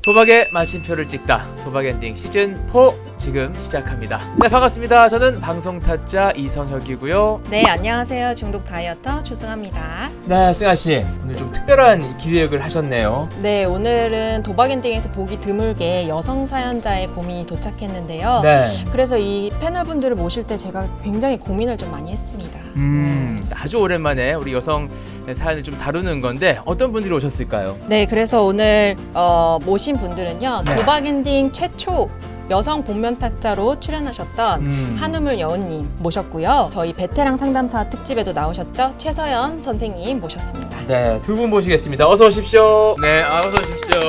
도박의 마침표를 찍다 도박엔딩 시즌4 지금 시작합니다. 네, 반갑습니다. 저는 방송타짜 이성혁이고요. 네, 안녕하세요. 중독 다이어터 조승아입니다. 네, 승아씨 오늘 좀 특별한 기획을 하셨네요. 네, 오늘은 도박엔딩에서 보기 드물게 여성 사연자의 고민이 도착했는데요. 네. 그래서 이 패널분들을 모실 때 제가 굉장히 고민을 좀 많이 했습니다. 아주 오랜만에 우리 여성 사연을 좀 다루는 건데 어떤 분들이 오셨을까요? 네, 그래서 오늘 모신 분들은요. 네. 도박엔딩 최초 여성 본면 타짜로 출연하셨던 한우물 여운님 모셨고요. 저희 베테랑 상담사 특집에도 나오셨죠? 최서연 선생님 모셨습니다. 네, 두 분 모시겠습니다. 어서 오십시오. 네, 어서 오십시오.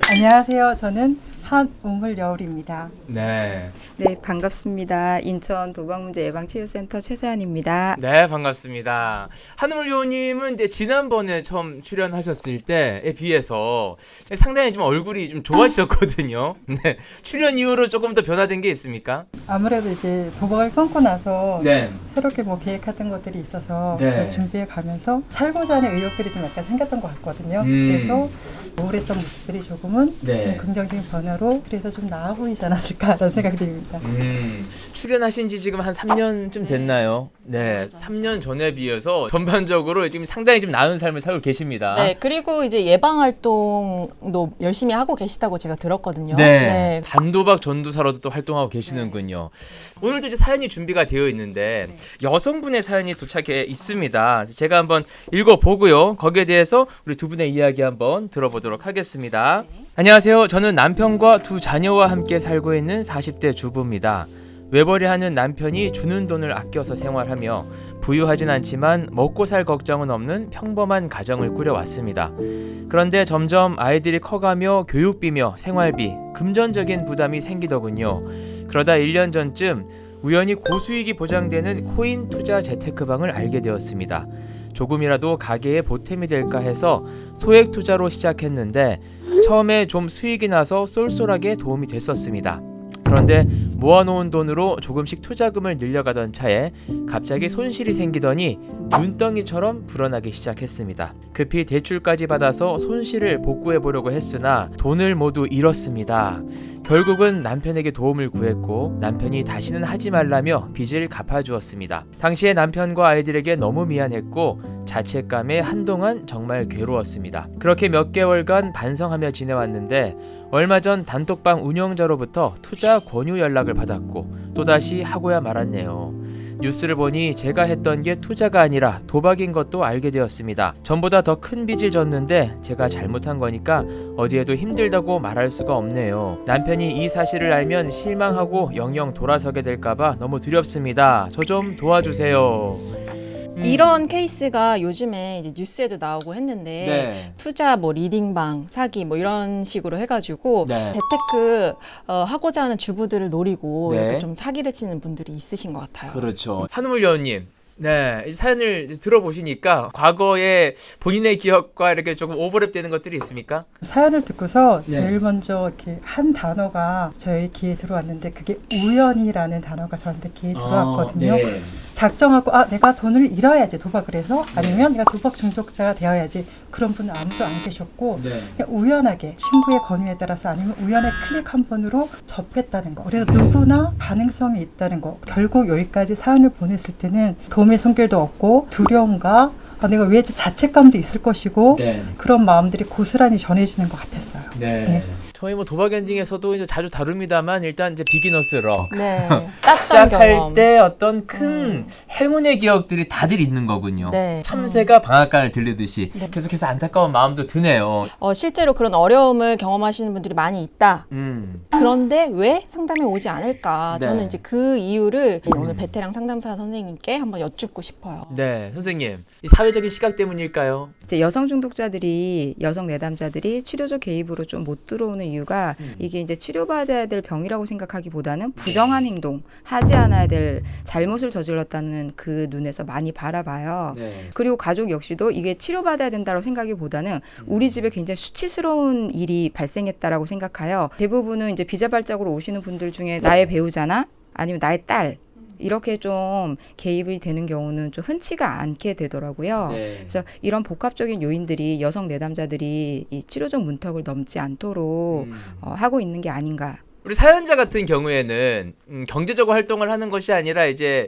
안녕하세요. 저는 한우물 여울입니다. 네. 네, 반갑습니다. 인천 도박문제 예방치유센터 최서연입니다. 네, 반갑습니다. 한우물 요원님은 이제 지난번에 처음 출연하셨을 때에 비해서 상당히 좀 얼굴이 좀 좋아지셨거든요. 네. 출연 이후로 조금 더 변화된 게 있습니까? 아무래도 이제 도박을 끊고 나서 네. 새롭게 뭐 계획했던 것들이 있어서 네. 그걸 준비해 가면서 살고자 하는 의욕들이 좀 약간 생겼던 것 같거든요. 그래서 우울했던 모습들이 조금은 네. 좀 긍정적인 변화로 그래서 좀 나아 보이지 않았을까라는 생각이 듭니다. 출연하신 지 지금 한 3년쯤 됐나요? 네. 3년 전에 비해서 전반적으로 지금 상당히 좀 나은 삶을 살고 계십니다. 네, 그리고 이제 예방 활동도 열심히 하고 계시다고 제가 들었거든요. 네. 단도박 전도사로도 또 활동하고 계시는군요. 오늘도 이제 사연이 준비가 되어 있는데 여성분의 사연이 도착해 있습니다. 제가 한번 읽어보고요. 거기에 대해서 우리 두 분의 이야기 한번 들어보도록 하겠습니다. 안녕하세요. 저는 남편과 두 자녀와 함께 살고 있는 40대 주부입니다. 외벌이하는 남편이 주는 돈을 아껴서 생활하며 부유하진 않지만 먹고 살 걱정은 없는 평범한 가정을 꾸려왔습니다. 그런데 점점 아이들이 커가며 교육비며 생활비, 금전적인 부담이 생기더군요. 그러다 1년 전쯤 우연히 고수익이 보장되는 코인 투자 재테크방을 알게 되었습니다. 조금이라도 가게에 보탬이 될까 해서 소액 투자로 시작했는데 처음에 좀 수익이 나서 쏠쏠하게 도움이 됐었습니다. 그런데 모아놓은 돈으로 조금씩 투자금을 늘려가던 차에 갑자기 손실이 생기더니 눈덩이처럼 불어나기 시작했습니다. 급히 대출까지 받아서 손실을 복구해보려고 했으나 돈을 모두 잃었습니다. 결국은 남편에게 도움을 구했고 남편이 다시는 하지 말라며 빚을 갚아주었습니다. 당시에 남편과 아이들에게 너무 미안했고 자책감에 한동안 정말 괴로웠습니다. 그렇게 몇 개월간 반성하며 지내왔는데 얼마 전 단톡방 운영자로부터 투자 권유 연락을 받았고 또다시 하고야 말았네요. 뉴스를 보니 제가 했던 게 투자가 아니라 도박인 것도 알게 되었습니다. 전보다 더 큰 빚을 졌는데 제가 잘못한 거니까 어디에도 힘들다고 말할 수가 없네요. 남편이 이 사실을 알면 실망하고 영영 돌아서게 될까봐 너무 두렵습니다. 저 좀 도와주세요. 이런 케이스가 요즘에 이제 뉴스에도 나오고 했는데 네. 투자 뭐 리딩방 사기 뭐 이런 식으로 해가지고 네. 재테크 하고자 하는 주부들을 노리고 네. 이렇게 좀 사기를 치는 분들이 있으신 것 같아요. 그렇죠. 한우물 여원님, 네, 이 사연을 이제 들어보시니까 과거에 본인의 기억과 이렇게 조금 오버랩되는 것들이 있습니까? 사연을 듣고서 네. 제일 먼저 이렇게 한 단어가 저희 귀에 들어왔는데 그게 우연이라는 단어가 저한테 귀에 들어왔거든요. 네. 작정하고 내가 돈을 잃어야지 도박을 해서 아니면 내가 도박 중독자가 되어야지 그런 분은 아무도 안 계셨고 네. 그냥 우연하게 친구의 권유에 따라서 아니면 우연의 클릭 한 번으로 접했다는 거. 그래서 누구나 가능성이 있다는 거. 결국 여기까지 사연을 보냈을 때는 도움의 손길도 없고 두려움과 내가 왜 자책감도 있을 것이고 네. 그런 마음들이 고스란히 전해지는 것 같았어요. 네. 네. 저희 뭐 도박 엔딩에서도 이제 자주 다룹니다만 일단 이제 비기너스 럭. 네, 땄던 시작할 경험. 때 어떤 큰 행운의 기억들이 다들 있는 거군요. 네. 참새가 방앗간을 들르듯이 네. 계속해서 안타까운 마음도 드네요. 실제로 그런 어려움을 경험하시는 분들이 많이 있다. 그런데 왜 상담이 오지 않을까? 네. 저는 이제 그 이유를 오늘 베테랑 상담사 선생님께 한번 여쭙고 싶어요. 네, 선생님. 이 사회적인 시각 때문일까요? 이제 여성 중독자들이 여성 내담자들이 치료적 개입으로 좀 못 들어오는 이유가 이게 이제 치료받아야 될 병이라고 생각하기보다는 부정한 행동, 하지 않아야 될 잘못을 저질렀다는 그 눈에서 많이 바라봐요. 네. 그리고 가족 역시도 이게 치료받아야 된다고 생각하기보다는 우리 집에 굉장히 수치스러운 일이 발생했다라고 생각해요. 대부분은 이제 비자발적으로 오시는 분들 중에 나의 배우자나 아니면 나의 딸 이렇게 좀 개입이 되는 경우는 좀 흔치가 않게 되더라고요. 네. 그래서 이런 복합적인 요인들이 여성 내담자들이 이 치료적 문턱을 넘지 않도록 하고 있는 게 아닌가. 우리 사연자 같은 경우에는 경제적으로 활동을 하는 것이 아니라 이제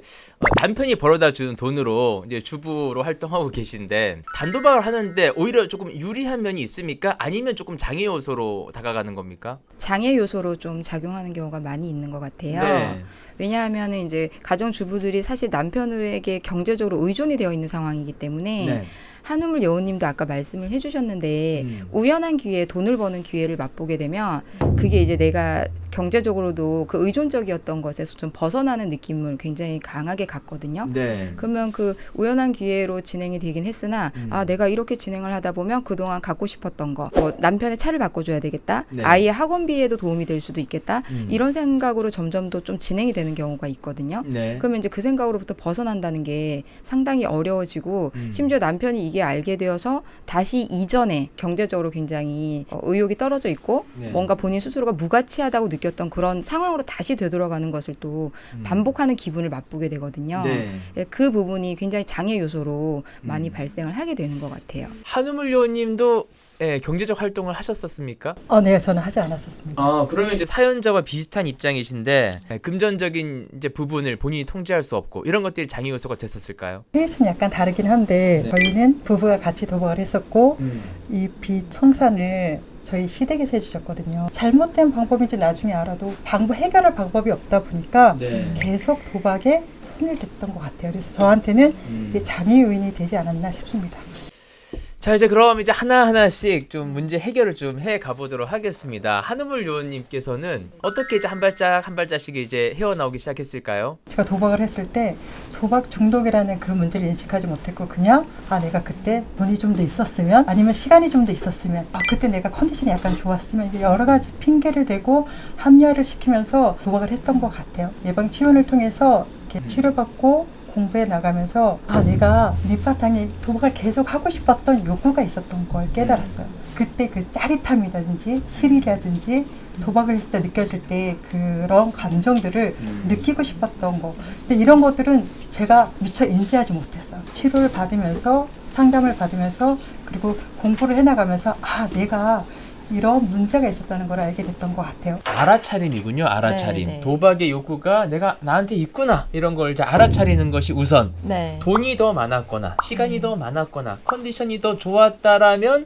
남편이 벌어다 주는 돈으로 이제 주부로 활동하고 계신데 단도박을 하는데 오히려 조금 유리한 면이 있습니까? 아니면 조금 장애 요소로 다가가는 겁니까? 장애 요소로 좀 작용하는 경우가 많이 있는 것 같아요. 네. 왜냐하면 이제 가정주부들이 사실 남편에게 경제적으로 의존이 되어 있는 상황이기 때문에 네. 한우물 여우님도 아까 말씀을 해주셨는데 우연한 기회에 돈을 버는 기회를 맛보게 되면 그게 이제 내가 경제적으로도 그 의존적이었던 것에서 좀 벗어나는 느낌을 굉장히 강하게 갖거든요. 네. 그러면 그 우연한 기회로 진행이 되긴 했으나 아 내가 이렇게 진행을 하다 보면 그동안 갖고 싶었던 거 뭐 남편의 차를 바꿔줘야 되겠다. 네. 아이의 학원비에도 도움이 될 수도 있겠다. 이런 생각으로 점점 더 좀 진행이 되는 경우가 있거든요. 네. 그러면 이제 그 생각으로부터 벗어난다는 게 상당히 어려워지고 심지어 남편이 이게 알게 되어서 다시 이전에 경제적으로 굉장히 의욕이 떨어져 있고 네. 뭔가 본인 스스로가 무가치하다고 느꼈던 그런 상황으로 다시 되돌아가는 것을 또 반복하는 기분을 맛보게 되거든요. 네. 예, 그 부분이 굉장히 장애 요소로 많이 발생을 하게 되는 것 같아요. 한우물 요원님도 예, 경제적 활동을 하셨었습니까? 네, 저는 하지 않았었습니다. 그러면 이제 사연자와 비슷한 입장이신데 금전적인 이제 부분을 본인이 통제할 수 없고 이런 것들이 장애 요소가 됐었을까요? 케이스는 약간 다르긴 한데 네. 저희는 부부가 같이 도박을 했었고 이 빚청산을 저희 시댁에서 해주셨거든요. 잘못된 방법인지 나중에 알아도 해결할 방법이 없다 보니까 네. 계속 도박에 손을 댔던 것 같아요. 그래서 저한테는 이게 장애 요인이 되지 않았나 싶습니다. 자 이제 그럼 이제 하나하나씩 좀 문제 해결을 좀 해 가보도록 하겠습니다. 한우물 요원님께서는 어떻게 이제 한 발짝씩 이제 헤어나오기 시작했을까요? 제가 도박을 했을 때 도박 중독이라는 그 문제를 인식하지 못했고 그냥 내가 그때 돈이 좀 더 있었으면 아니면 시간이 좀 더 있었으면 그때 내가 컨디션이 약간 좋았으면 이게 여러 가지 핑계를 대고 합리화를 시키면서 도박을 했던 것 같아요. 예방치료를 통해서 이렇게 치료받고 공부해 나가면서 내가 밑바탕에 도박을 계속 하고 싶었던 욕구가 있었던 걸 깨달았어요. 그때 그 짜릿함이라든지 스릴이라든지 도박을 했을 때 느껴질 때 그런 감정들을 느끼고 싶었던 거. 근데 이런 것들은 제가 미처 인지하지 못했어요. 치료를 받으면서 상담을 받으면서 그리고 공부를 해나가면서 내가 이런 문제가 있었다는 걸 알게 됐던 것 같아요. 알아차림이군요. 알아차림. 네, 네. 도박의 욕구가 내가 나한테 있구나 이런 걸 이제 알아차리는 것이 우선. 네. 돈이 더 많았거나 시간이 더 많았거나 컨디션이 더 좋았다라면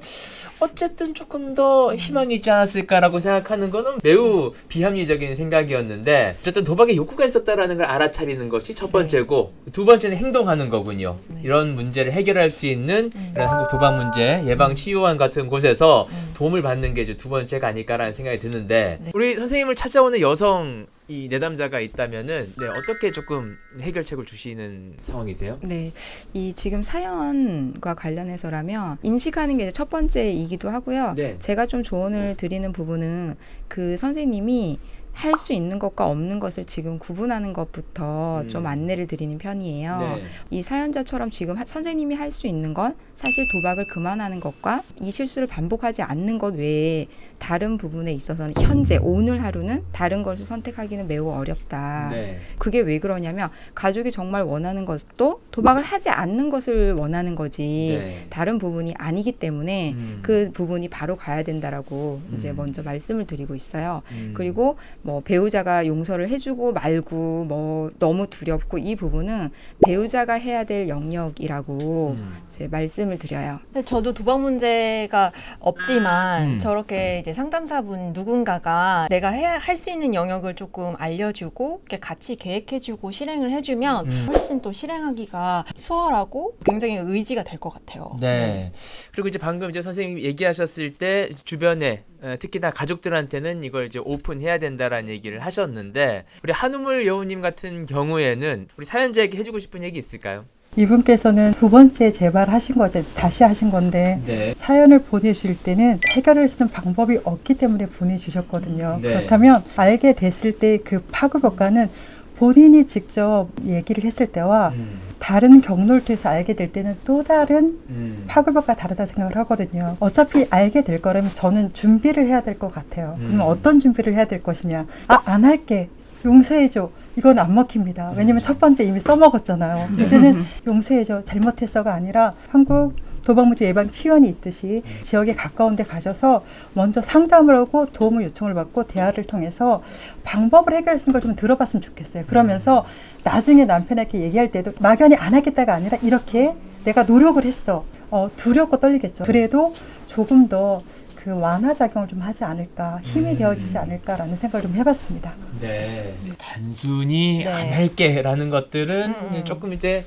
어쨌든 조금 더 희망이 있지 않았을까라고 생각하는 거는 매우 비합리적인 생각이었는데 어쨌든 도박에 욕구가 있었다라는 걸 알아차리는 것이 첫 번째고 두 번째는 행동하는 거군요. 이런 문제를 해결할 수 있는 이런 한국 도박 문제 예방 치유원 같은 곳에서 도움을 받는 게 이제 두 번째가 아닐까라는 생각이 드는데 우리 선생님을 찾아오는 여성 이 내담자가 있다면은 어떻게 조금 해결책을 주시는 상황이세요? 네, 이 지금 사연과 관련해서라면 인식하는 게 첫 번째이기도 하고요. 네. 제가 좀 조언을 드리는 부분은 그 선생님이 할 수 있는 것과 없는 것을 지금 구분하는 것부터 좀 안내를 드리는 편이에요. 네. 이 사연자처럼 지금 선생님이 할 수 있는 건 사실 도박을 그만하는 것과 이 실수를 반복하지 않는 것 외에 다른 부분에 있어서는 현재 오늘 하루는 다른 것을 선택하기는 매우 어렵다. 네. 그게 왜 그러냐면 가족이 정말 원하는 것도 도박을 하지 않는 것을 원하는 거지 네. 다른 부분이 아니기 때문에 그 부분이 바로 가야 된다라고 이제 먼저 말씀을 드리고 있어요. 그리고 뭐 배우자가 용서를 해주고 말고 뭐 너무 두렵고 이 부분은 배우자가 해야 될 영역이라고 이제 말씀을 드려요. 근데 저도 도박 문제가 없지만 저렇게 이제 상담사분 누군가가 내가 할 수 있는 영역을 조금 알려주고 이렇게 같이 계획해주고 실행을 해주면 훨씬 또 실행하기가 수월하고 굉장히 의지가 될 것 같아요. 네. 그리고 이제 방금 이제 선생님이 얘기하셨을 때 주변에 특히나 가족들한테는 이걸 이제 오픈해야 된다라는 얘기를 하셨는데 우리 한우물 여우님 같은 경우에는 우리 사연자에게 해주고 싶은 얘기 있을까요? 이분께서는 두 번째 재발하신 거죠. 다시 하신 건데 네. 사연을 보내주실 때는 해결할 수 있는 방법이 없기 때문에 보내주셨거든요. 네. 그렇다면 알게 됐을 때 그 파급 효과는 본인이 직접 얘기를 했을 때와 다른 경로를 알게 될 때는 또 다른 파급효과가 다르다 생각을 하거든요. 어차피 알게 될 거라면 저는 준비를 해야 될 것 같아요. 그러면 어떤 준비를 해야 될 것이냐. 안 할게. 용서해줘. 이건 안 먹힙니다. 왜냐면 첫 번째 이미 써먹었잖아요. 이제는 용서해줘. 잘못했어가 아니라 한국 도박문제 예방 치유원이 있듯이 지역에 가까운 데 가셔서 먼저 상담을 하고 도움을 요청을 받고 대화를 통해서 방법을 해결할 수 있는 걸 좀 들어봤으면 좋겠어요. 그러면서 나중에 남편에게 얘기할 때도 막연히 안 하겠다가 아니라 이렇게 내가 노력을 했어. 두렵고 떨리겠죠. 그래도 조금 더 그 완화 작용을 좀 하지 않을까, 힘이 되어주지 않을까라는 생각을 좀 해봤습니다. 네. 단순히 네. 안 할게라는 것들은 조금 이제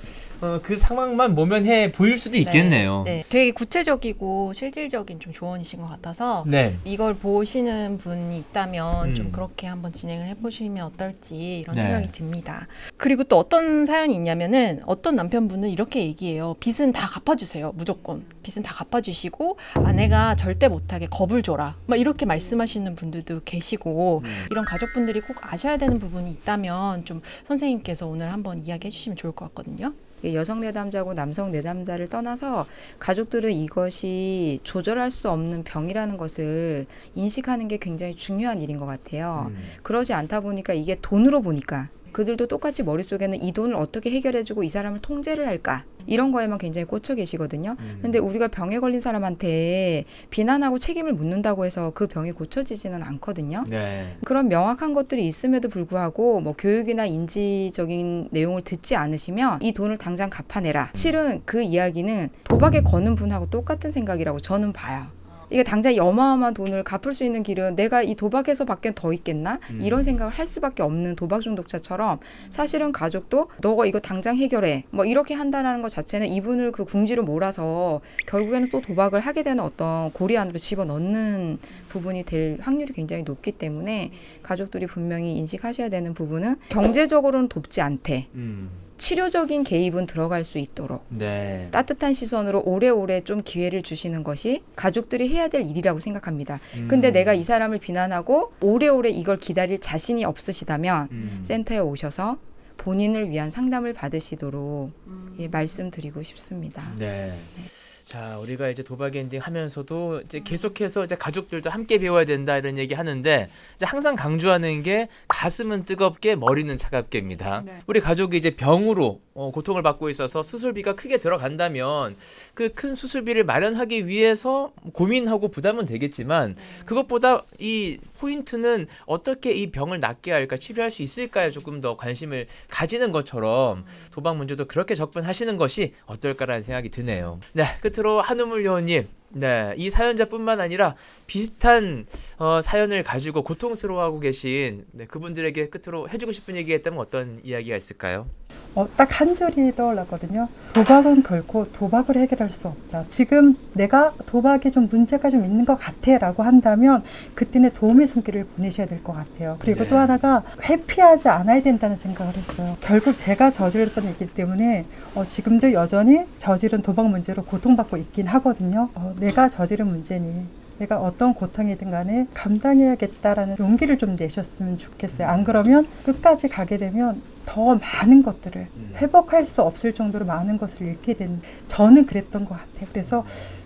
그 상황만 모면해 보일 수도 있겠네요. 네. 되게 구체적이고 실질적인 좀 조언이신 것 같아서 네. 이걸 보시는 분이 있다면 좀 음. 그렇게 한번 진행을 해보시면 어떨지 이런 네. 생각이 듭니다. 그리고 또 어떤 사연이 있냐면은 어떤 남편분은 이렇게 얘기해요. 빚은 다 갚아주세요. 무조건. 빚은 다 갚아주시고 아내가 절대 못하게 겁을 줘라. 막 이렇게 말씀하시는 분들도 계시고 이런 가족분들이 꼭 아셔야 되는 부분이 있다면 좀 선생님께서 오늘 한번 이야기해 주시면 좋을 것 같거든요. 여성 내담자고 남성 내담자를 떠나서 가족들은 이것이 조절할 수 없는 병이라는 것을 인식하는 게 굉장히 중요한 일인 것 같아요. 그러지 않다 보니까 이게 돈으로 보니까 그들도 똑같이 머릿속에는 이 돈을 어떻게 해결해주고 이 사람을 통제를 할까 이런 거에만 굉장히 꽂혀 계시거든요. 근데 우리가 병에 걸린 사람한테 비난하고 책임을 묻는다고 해서 그 병이 고쳐지지는 않거든요. 네. 그런 명확한 것들이 있음에도 불구하고 뭐 교육이나 인지적인 내용을 듣지 않으시면 이 돈을 당장 갚아내라. 실은 그 이야기는 도박에 거는 분하고 똑같은 생각이라고 저는 봐요. 이게 당장 어마어마한 돈을 갚을 수 있는 길은 내가 이 도박에서 밖엔 더 있겠나? 이런 생각을 할 수밖에 없는 도박 중독자처럼 사실은 가족도 너가 이거 당장 해결해. 뭐 이렇게 한다는 것 자체는 이분을 그 궁지로 몰아서 결국에는 또 도박을 하게 되는 어떤 고리 안으로 집어넣는 부분이 될 확률이 굉장히 높기 때문에 가족들이 분명히 인식하셔야 되는 부분은 경제적으로는 돕지 않되 치료적인 개입은 들어갈 수 있도록 네. 따뜻한 시선으로 오래오래 좀 기회를 주시는 것이 가족들이 해야 될 일이라고 생각합니다. 근데 내가 이 사람을 비난하고 오래오래 이걸 기다릴 자신이 없으시다면 센터에 오셔서 본인을 위한 상담을 받으시도록 말씀드리고 싶습니다. 네. 자, 우리가 이제 도박 엔딩 하면서도 이제 계속해서 이제 가족들도 함께 배워야 된다 이런 얘기 하는데 이제 항상 강조하는 게 가슴은 뜨겁게 머리는 차갑게입니다. 네. 우리 가족이 이제 병으로 고통을 받고 있어서 수술비가 크게 들어간다면 그 큰 수술비를 마련하기 위해서 고민하고 부담은 되겠지만 그것보다 이 포인트는 어떻게 이 병을 낫게 할까, 치료할 수 있을까에 조금 더 관심을 가지는 것처럼 도박 문제도 그렇게 접근하시는 것이 어떨까라는 생각이 드네요. 네, 끝으로 한우물 요원님, 네, 이 사연자뿐만 아니라 비슷한 사연을 가지고 고통스러워하고 계신 그분들에게 끝으로 해주고 싶은 얘기가 있다면 어떤 이야기가 있을까요? 딱 한 줄이 떠올랐거든요. 도박은 결코 도박을 해결할 수 없다. 지금 내가 도박에 좀 문제가 좀 있는 것 같아 라고 한다면 그때는 도움의 손길을 보내셔야 될 것 같아요. 그리고 네. 또 하나가 회피하지 않아야 된다는 생각을 했어요. 결국 제가 저질렀던 일이기 때문에 지금도 여전히 저지른 도박 문제로 고통받고 있긴 하거든요. 내가 저지른 문제니 내가 어떤 고통이든 간에 감당해야겠다라는 용기를 좀 내셨으면 좋겠어요. 안 그러면 끝까지 가게 되면 더 많은 것들을 회복할 수 없을 정도로 많은 것을 잃게 된, 저는 그랬던 것 같아요. 그래서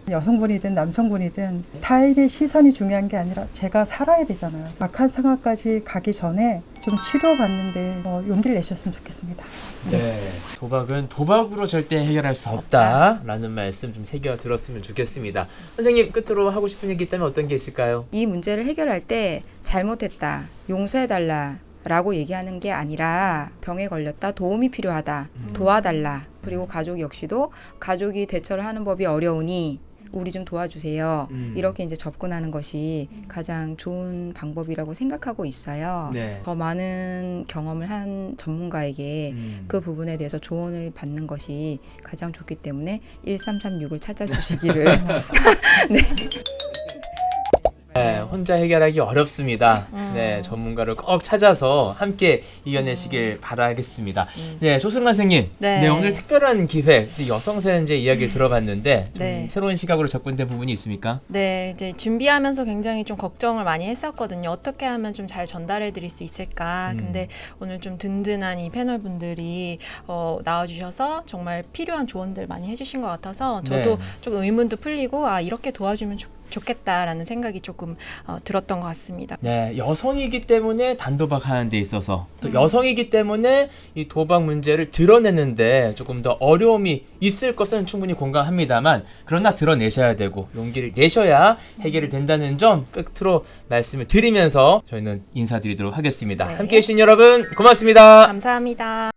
여성분이든 남성분이든 타인의 시선이 중요한 게 아니라 제가 살아야 되잖아요. 악한 상황까지 가기 전에 좀 치료받는데 용기를 내셨으면 좋겠습니다. 네, 도박은 도박으로 절대 해결할 수 없다라는 말씀 좀 새겨 들었으면 좋겠습니다. 선생님, 끝으로 하고 싶은 얘기 있다면 어떤 게 있을까요? 이 문제를 해결할 때 잘못했다, 용서해달라 라고 얘기하는 게 아니라 병에 걸렸다, 도움이 필요하다, 도와달라. 그리고 가족 역시도 가족이 대처를 하는 법이 어려우니 우리 좀 도와주세요. 이렇게 이제 접근하는 것이 가장 좋은 방법이라고 생각하고 있어요. 네. 더 많은 경험을 한 전문가에게 그 부분에 대해서 조언을 받는 것이 가장 좋기 때문에 1336을 찾아주시기를. 네. 네, 혼자 해결하기 어렵습니다. 네, 전문가를 꼭 찾아서 함께 이겨내시길 바라겠습니다. 네, 조승관 선생님. 네. 네, 오늘 특별한 기회, 여성 사연제 이야기를 들어봤는데 좀 네. 새로운 시각으로 접근된 부분이 있습니까? 네, 이제 준비하면서 굉장히 좀 걱정을 많이 했었거든요. 어떻게 하면 좀 잘 전달해 드릴 수 있을까. 근데 오늘 좀 든든한 이 패널 분들이 나와주셔서 정말 필요한 조언들 많이 해주신 것 같아서 저도 네. 조금 의문도 풀리고 이렇게 도와주면 좋겠다라는 생각이 조금 들었던 것 같습니다. 네, 여성이기 때문에 단도박하는 데 있어서 또 여성이기 때문에 이 도박 문제를 드러내는데 조금 더 어려움이 있을 것은 충분히 공감합니다만 그러나 드러내셔야 되고 용기를 내셔야 해결이 된다는 점 끝으로 말씀을 드리면서 저희는 인사드리도록 하겠습니다. 네. 함께해 주신 여러분 고맙습니다. 감사합니다.